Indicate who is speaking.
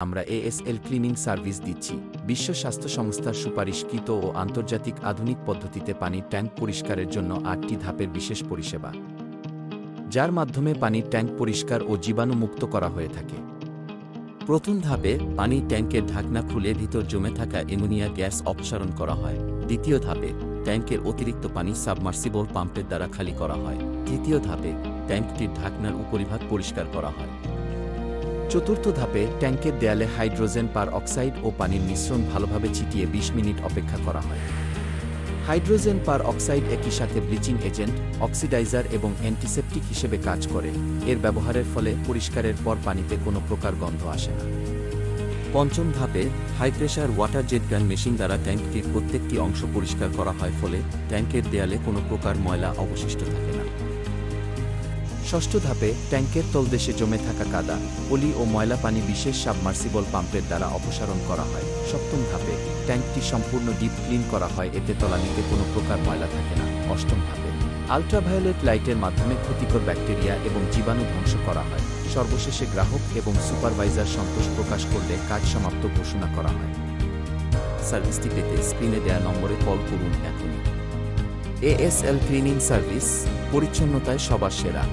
Speaker 1: আমরা ASL cleaning service দিচ্ছি। বিশ্ব স্বাস্থ্য সংস্থার সুপারিশকৃত ও আন্তর্জাতিক আধুনিক পদ্ধতিতে পানির ট্যাঙ্ক পরিষ্কারের জন্য ৮টি ধাপের বিশেষ পরিষেবা, যার মাধ্যমে পানির ট্যাঙ্ক পরিষ্কার ও জীবাণুমুক্ত করা হয়ে থাকে। প্রথম ধাপে পানির ট্যাঙ্কের ঢাকনা খুলে ভিতর জমে থাকা অ্যামোনিয়া গ্যাস অপসারণ করা হয়। দ্বিতীয় ধাপে ট্যাঙ্কের অতিরিক্ত পানি সাবমার্সিবল পাম্পের দ্বারা খালি করা হয়। তৃতীয় ধাপে ট্যাঙ্কটির ঢাকনার উপরিভাগ পরিষ্কার করা হয়। চতুর্থ ধাপে ট্যাঙ্কের দেয়ালে হাইড্রোজেন পার অক্সাইড ও পানির মিশ্রণ ভালোভাবে ছিটিয়ে ২০ মিনিট অপেক্ষা করা হয়। হাইড্রোজেন পার অক্সাইড একই সাথে ব্লিচিং এজেন্ট, অক্সিডাইজার এবং অ্যান্টিসেপটিক হিসেবে কাজ করে। এর ব্যবহারের ফলে পরিষ্কারের পর পানিতে কোনো প্রকার গন্ধ আসে না। পঞ্চম ধাপে high pressure water jet gun machine দ্বারা ট্যাঙ্কটির প্রত্যেকটি অংশ পরিষ্কার করা হয়, ফলে ট্যাঙ্কের দেয়ালে কোনো প্রকার ময়লা অবশিষ্ট থাকে না। ষষ্ঠ ধাপে ট্যাঙ্কের তলদেশে জমে থাকা কাদা, পলি ও ময়লা পানি বিশেষ সাবমার্সিবল পাম্পের দ্বারা অপসারণ করা হয়। সপ্তম ধাপে ট্যাঙ্কটি সম্পূর্ণ ডিপ ক্লিন করা হয়, এতে তলানিতে কোনো প্রকার ময়লা থাকে না। অষ্টম ধাপে আল্ট্রাভায়োলেট লাইটের মাধ্যমে ক্ষতিকর ব্যাকটেরিয়া এবং জীবাণু ধ্বংস করা হয়। সর্বশেষে গ্রাহক এবং সুপারভাইজার সন্তোষ প্রকাশ করলে কাজ সমাপ্ত ঘোষণা করা হয়। সার্ভিসটি পেতে স্ক্রিনে দেয়া নম্বরে কল করুন এখনই। এএসএল ক্লিনিং সার্ভিস, পরিচ্ছন্নতায় সবার সেরা।